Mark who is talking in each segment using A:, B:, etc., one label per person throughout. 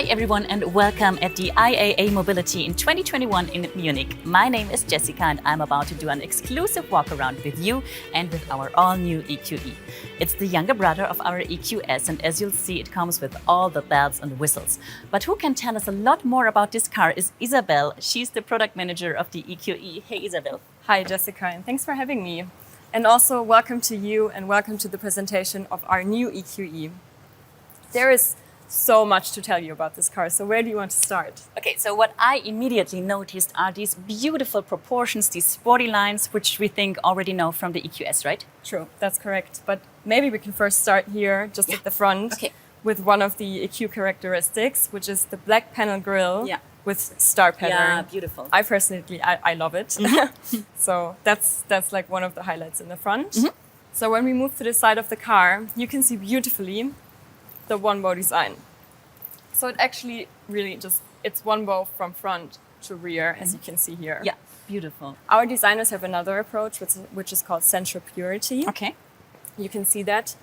A: Hi everyone and welcome at the IAA Mobility in 2021 in Munich. My name is Jessica and I'm about to do an exclusive walk around with you and with our all-new EQE. It's the younger brother of our EQS and as you'll see it comes with all the bells and whistles. But who can tell us a lot more about this car is Isabel. She's the product manager of the EQE. Hey Isabel.
B: Hi Jessica and thanks for having me. And also welcome to you and welcome to the presentation of our new EQE. There is so much to tell you about this car, so where do you want to start?
A: Okay, so what I immediately noticed are these beautiful proportions, these sporty lines, which we think already know from the EQS, right?
B: True, that's correct. But maybe we can first start here, just at the front, with one of the EQ characteristics, which is the black panel grille with star pattern.
A: Yeah, beautiful.
B: I personally, I love it. So that's like one of the highlights in the front. So when we move to the side of the car, you can see beautifully the one bow design. So it actually really it's one bow from front to rear, as you can see here.
A: Yeah, beautiful.
B: Our designers have another approach, which is called sensual purity.
A: Okay.
B: You can see that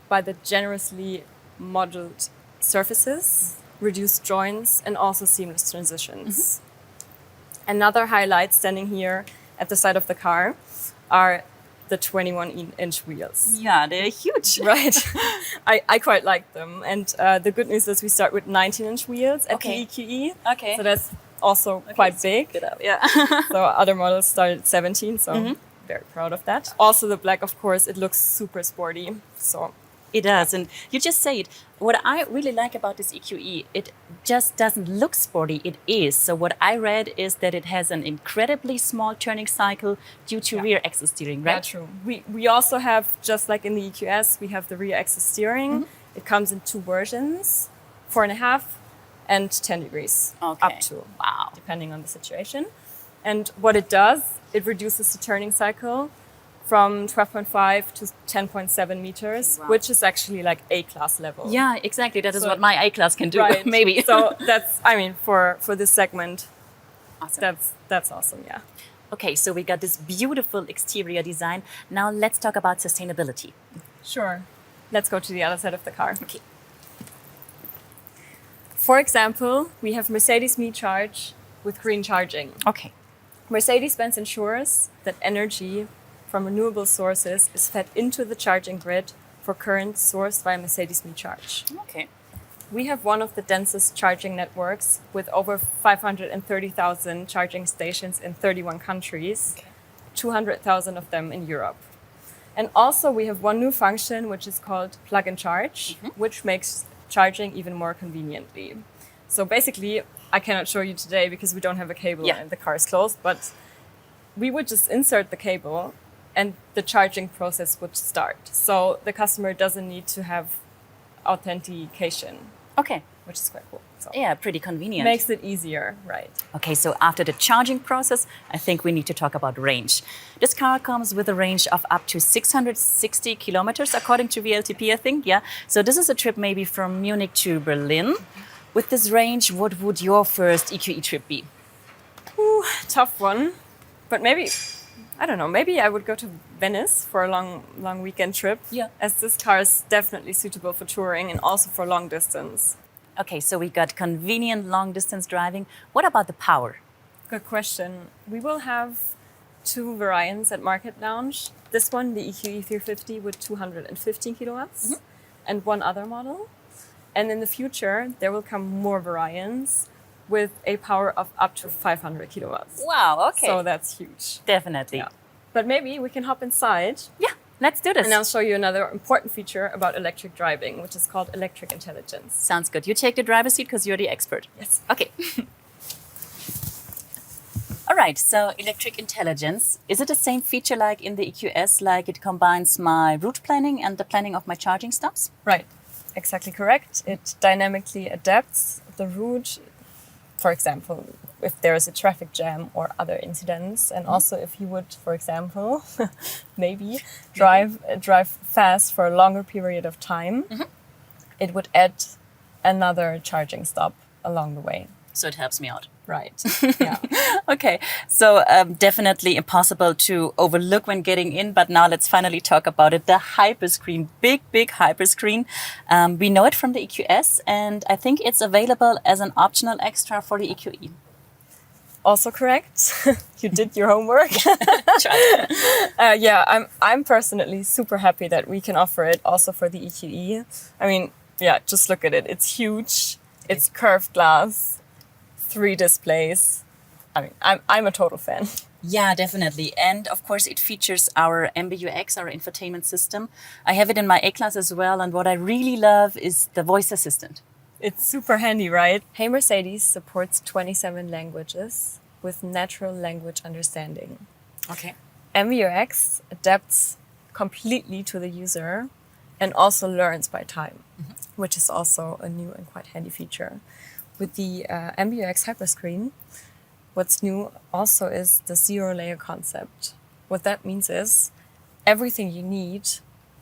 B: by the generously modeled surfaces, reduced joints, and also seamless transitions. Another highlight standing here at the side of the car are the 21-inch wheels.
A: Yeah, they're huge.
B: Right. I quite like them. And the good news is we start with 19-inch wheels at the EQE.
A: Okay.
B: So that's also quite big.
A: Get up. Yeah.
B: So other models start at 17, so very proud of that. Also the black, of course, it looks super sporty. So
A: it does, and you just say it. What I really like about this EQE, it just doesn't look sporty, it is. So what I read is that it has an incredibly small turning cycle due to rear axis steering, right?
B: Yeah, true. We also have, just like in the EQS, we have the rear axis steering. It comes in two versions, 4.5 and 10 degrees, up to, depending on the situation. And what it does, it reduces the turning cycle from 12.5 to 10.7 meters, which is actually like A-class level.
A: Yeah, exactly. That is what my A-class can do,
B: right.
A: maybe.
B: So that's, I mean, for this segment, that's awesome, yeah.
A: Okay, so we got this beautiful exterior design. Now let's talk about sustainability.
B: Sure. Let's go to the other side of the car.
A: Okay.
B: For example, we have Mercedes Me Charge with green charging.
A: Okay.
B: Mercedes-Benz ensures that energy from renewable sources is fed into the charging grid for current sourced via Mercedes Me Charge.
A: Okay.
B: We have one of the densest charging networks with over 530,000 charging stations in 31 countries, 200,000 of them in Europe. And also we have one new function which is called plug and charge, which makes charging even more conveniently. So basically, I cannot show you today because we don't have a cable and the car is closed, but we would just insert the cable and the charging process would start. So the customer doesn't need to have authentication.
A: Okay.
B: Which is quite cool. So
A: yeah, pretty convenient.
B: Makes it easier, right.
A: Okay, so after the charging process, I think we need to talk about range. This car comes with a range of up to 660 kilometers, according to VLTP, I think, yeah. So this is a trip maybe from Munich to Berlin. With this range, what would your first EQE trip be?
B: Ooh, tough one. But maybe, I don't know, maybe I would go to Venice for a long weekend trip. Yeah. As this car is definitely suitable for touring and also for long distance.
A: Okay, so we got convenient long distance driving. What about the power?
B: Good question. We will have two variants at Market Lounge. This one, the EQE 350 with 215 kilowatts and one other model. And in the future, there will come more variants with a power of up to 500 kilowatts.
A: Wow, okay.
B: So that's huge.
A: Definitely.
B: Yeah. But maybe we can hop inside.
A: Yeah, let's do this.
B: And I'll show you another important feature about electric driving, which is called electric intelligence.
A: Sounds good. You take the driver's seat because you're the expert.
B: Yes.
A: Okay. All right, so electric intelligence. Is it the same feature like in the EQS, like it combines my route planning and the planning of my charging stops?
B: Right. Exactly correct. It dynamically adapts the route, for example, if there is a traffic jam or other incidents, and also if you would, for example, maybe drive fast for a longer period of time, it would add another charging stop along the way.
A: So it helps me out.
B: Right. Yeah.
A: Okay, so definitely impossible to overlook when getting in, but now let's finally talk about it. The hyperscreen, big hyperscreen. We know it from the EQS, and I think it's available as an optional extra for the EQE.
B: Also correct. You did your homework. Yeah, I'm personally super happy that we can offer it also for the EQE. I mean, yeah, just look at it. It's huge. It's curved glass, 3 displays. I mean, I'm a total fan.
A: Yeah, definitely. And of course, it features our MBUX, our infotainment system. I have it in my A-Class as well. And what I really love is the voice assistant.
B: It's super handy, right? Hey Mercedes supports 27 languages with natural language understanding.
A: Okay.
B: MBUX adapts completely to the user and also learns by time, which is also a new and quite handy feature. With the MBUX hyperscreen, what's new also is the zero-layer concept. What that means is everything you need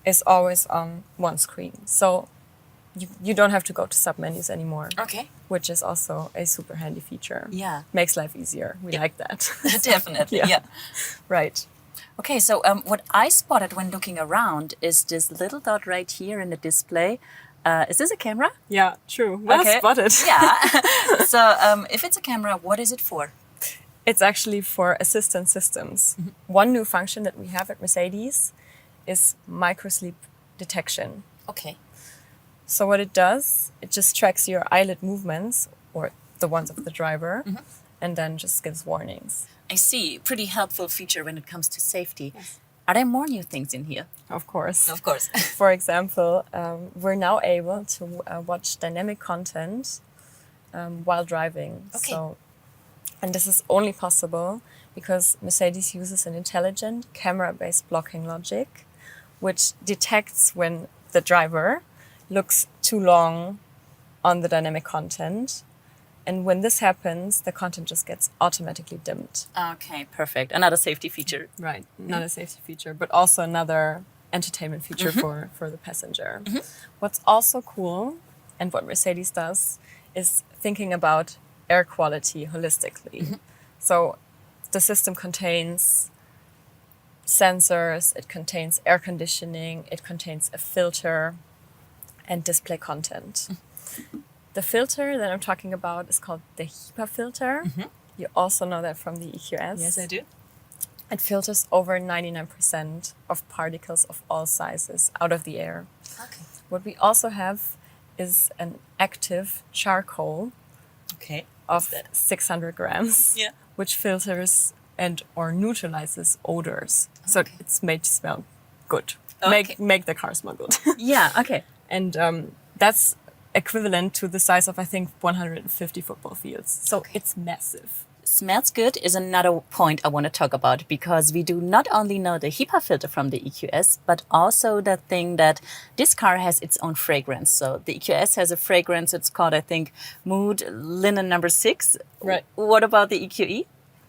B: is always on one screen. So you don't have to go to submenus anymore.
A: Okay.
B: Which is also a super handy feature.
A: Yeah.
B: Makes life easier. We like that.
A: Definitely, yeah.
B: Right.
A: Okay, so what I spotted when looking around is this little dot right here in the display. Is this a camera?
B: Yeah, true. Well spotted.
A: Yeah. So if it's a camera, what is it for?
B: It's actually for assistant systems. One new function that we have at Mercedes is microsleep detection.
A: Okay.
B: So what it does, it just tracks your eyelid movements or the ones of the driver and then just gives warnings.
A: I see. Pretty helpful feature when it comes to safety. Yes. Are there more new things in here?
B: Of course.
A: Of course.
B: For example, we're now able to watch dynamic content while driving.
A: Okay.
B: And this is only possible because Mercedes uses an intelligent camera-based blocking logic, which detects when the driver looks too long on the dynamic content. And when this happens, the content just gets automatically dimmed.
A: Okay, perfect. Another safety feature.
B: Right, another safety feature, but also another entertainment feature for the passenger. What's also cool, and what Mercedes does, is thinking about air quality holistically. So the system contains sensors, it contains air conditioning, it contains a filter, and display content. The filter that I'm talking about is called the HEPA filter. You also know that from the EQS.
A: Yes, I do.
B: It filters over 99% of particles of all sizes out of the air.
A: Okay.
B: What we also have is an active charcoal of 600 grams, which filters and or neutralizes odors. So it's made to smell good. Make the car smell good.
A: Yeah, okay.
B: And that's equivalent to the size of, I think, 150 football fields. So it's massive.
A: Smells good is another point I want to talk about because we do not only know the HEPA filter from the EQS, but also the thing that this car has its own fragrance. So the EQS has a fragrance, it's called, I think, Mood Linen number 6.
B: Right.
A: What about the EQE?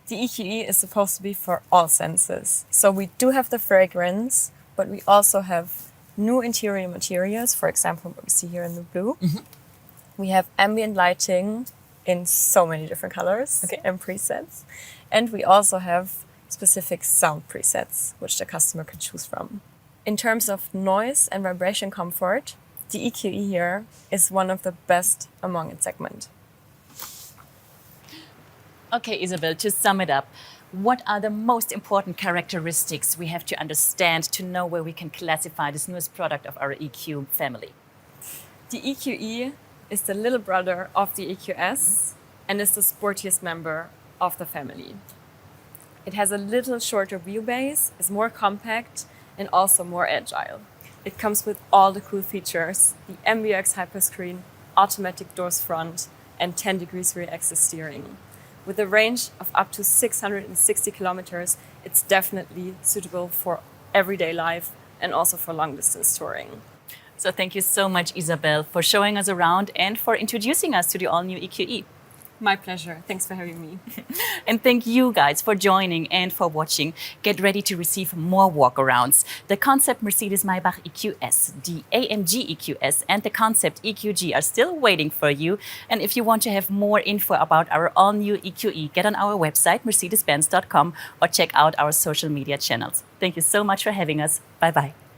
B: The EQE is supposed to be for all senses. So we do have the fragrance, but we also have new interior materials, for example, what we see here in the blue. We have ambient lighting in so many different colors and presets. And we also have specific sound presets, which the customer can choose from. In terms of noise and vibration comfort, the EQE here is one of the best among its segment.
A: Okay, Isabel, to sum it up, what are the most important characteristics we have to understand to know where we can classify this newest product of our EQ family?
B: The EQE is the little brother of the EQS and is the sportiest member of the family. It has a little shorter wheelbase, is more compact and also more agile. It comes with all the cool features, the MBUX hyperscreen, automatic doors front and 10 degrees rear axis steering. With a range of up to 660 kilometers, it's definitely suitable for everyday life and also for long distance touring.
A: So thank you so much, Isabel, for showing us around and for introducing us to the all-new EQE.
B: My pleasure. Thanks for having me.
A: And thank you guys for joining and for watching. Get ready to receive more walkarounds. The concept Mercedes-Maybach EQS, the AMG EQS, and the concept EQG are still waiting for you. And if you want to have more info about our all-new EQE, get on our website, mercedes-benz.com, or check out our social media channels. Thank you so much for having us. Bye-bye.